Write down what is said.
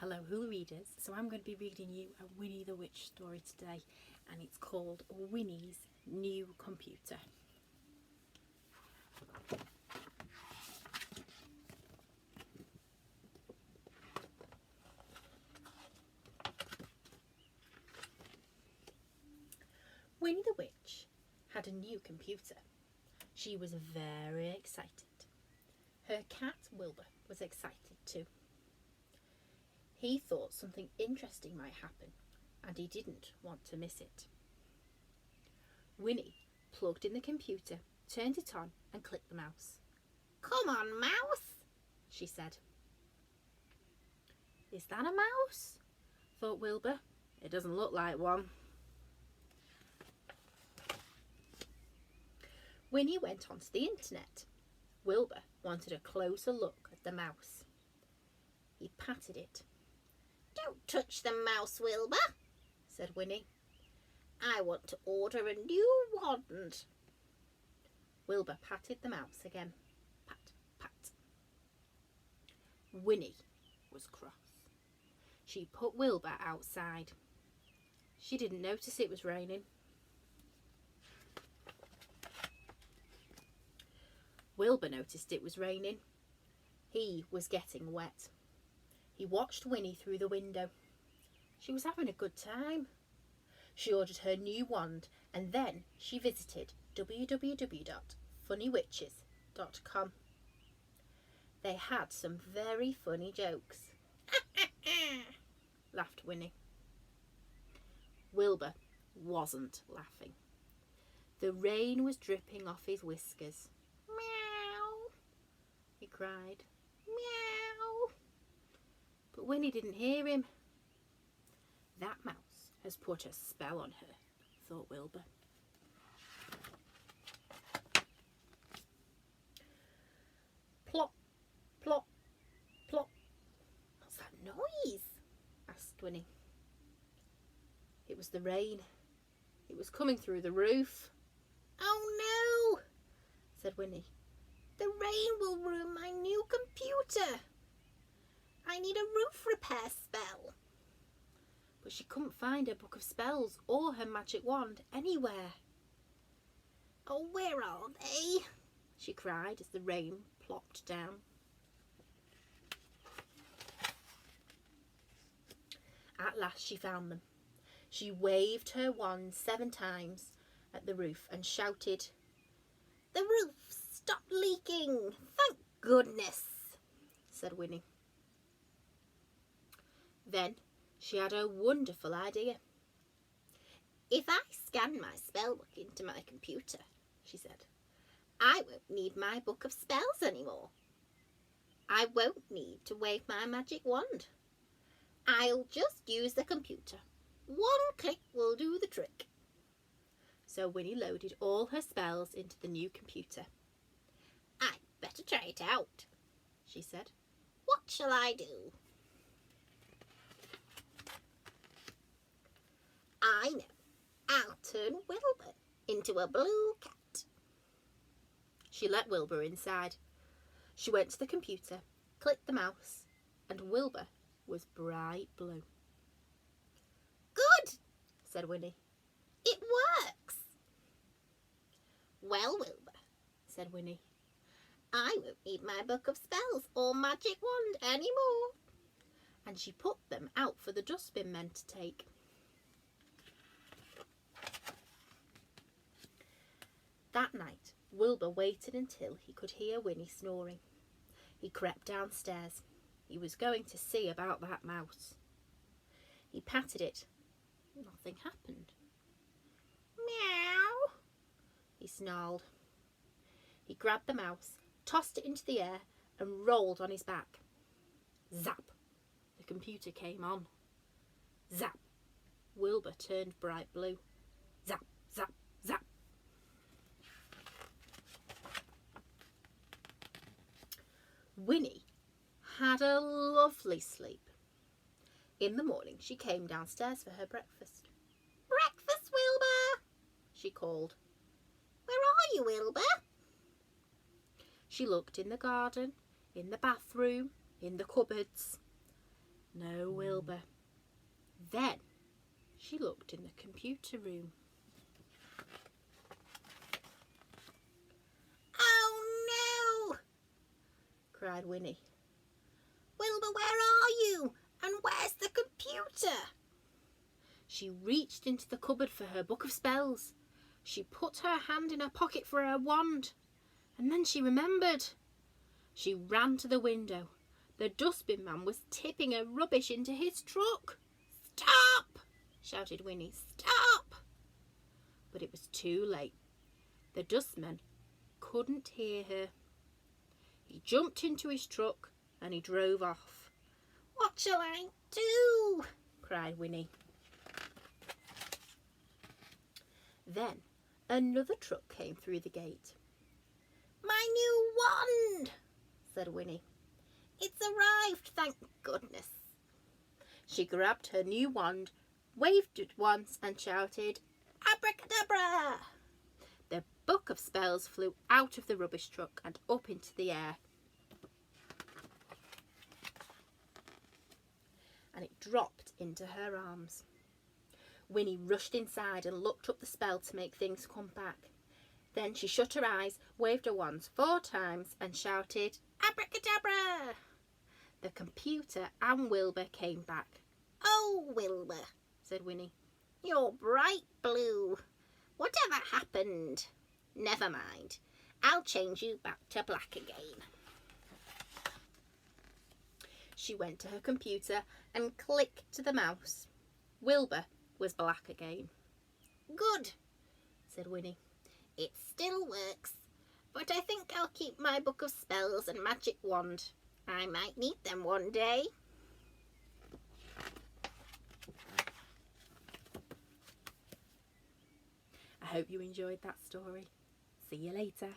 Hello Hula readers, so I'm going to be reading you a Winnie the Witch story today, and it's called Winnie's New Computer. Winnie the Witch had a new computer. She was very excited. Her cat Wilbur was excited too. He thought something interesting might happen, and he didn't want to miss it. Winnie plugged in the computer, turned it on, and clicked the mouse. "Come on, mouse," she said. "Is that a mouse?" thought Wilbur. "It doesn't look like one." Winnie went onto the internet. Wilbur wanted a closer look at the mouse. He patted it. "Don't touch the mouse, Wilbur," said Winnie. "I want to order a new wand." Wilbur patted the mouse again. Pat, pat. Winnie was cross. She put Wilbur outside. She didn't notice it was raining. Wilbur noticed it was raining. He was getting wet. He watched Winnie through the window. She was having a good time. She ordered her new wand, and then she visited www.funnywitches.com. They had some very funny jokes. Laughed Winnie. Wilbur wasn't laughing. The rain was dripping off his whiskers. "Meow," he cried. "Meow." But Winnie didn't hear him. "That mouse has put a spell on her," thought Wilbur. Plop, plop, plop. "What's that noise?" asked Winnie. It was the rain. It was coming through the roof. "Oh no," said Winnie. "The rain will ruin my new computer. I need a roof repair spell." But she couldn't find her book of spells or her magic wand anywhere. "Oh, where are they?" she cried as the rain plopped down. At last she found them. She waved her wand 7 times at the roof and shouted, "The roof stopped leaking! Thank goodness," said Winnie. Then she had a wonderful idea. "If I scan my spellbook into my computer," she said, "I won't need my book of spells anymore. I won't need to wave my magic wand. I'll just use the computer. One click will do the trick." So Winnie loaded all her spells into the new computer. "I'd better try it out," she said. "What shall I do?" "I know. I'll turn Wilbur into a blue cat." She let Wilbur inside. She went to the computer, clicked the mouse, and Wilbur was bright blue. "Good," said Winnie. "It works." "Well, Wilbur," said Winnie, "I won't need my book of spells or magic wand anymore." And she put them out for the dustbin men to take. That night, Wilbur waited until he could hear Winnie snoring. He crept downstairs. He was going to see about that mouse. He patted it. Nothing happened. "Meow," he snarled. He grabbed the mouse, tossed it into the air, and rolled on his back. Zap! The computer came on. Zap! Wilbur turned bright blue. Zap, zap, zap. Winnie had a lovely sleep. In the morning she came downstairs for her breakfast. "Breakfast, Wilbur," she called. "Where are you, Wilbur?" She looked in the garden, in the bathroom, in the cupboards. No Wilbur. Then she looked in the computer room. Oh no! Cried Winnie. Wilbur, where are you? And where's the computer? She reached into the cupboard for her book of spells. She put her hand in her pocket for her wand. And then she remembered. She ran to the window. The dustbin man was tipping her rubbish into his truck. "Stop!" shouted Winnie. "Stop!" But it was too late. The dustman couldn't hear her. He jumped into his truck and he drove off. What shall I do? Cried Winnie. Then another truck came through the gate. My new wand, said Winnie. It's arrived, thank goodness. She grabbed her new wand, waved it once and shouted, Abracadabra! The book of spells flew out of the rubbish truck and up into the air. And it dropped into her arms. Winnie rushed inside and looked up the spell to make things come back. Then she shut her eyes, waved her wands 4 times and shouted, Abracadabra! The computer and Wilbur came back. Oh, Wilbur, said Winnie. You're bright blue. Whatever happened? Never mind. I'll change you back to black again. She went to her computer and clicked the mouse. Wilbur was black again. Good, said Winnie. It still works, but I think I'll keep my book of spells and magic wand. I might need them one day. I hope you enjoyed that story. See you later.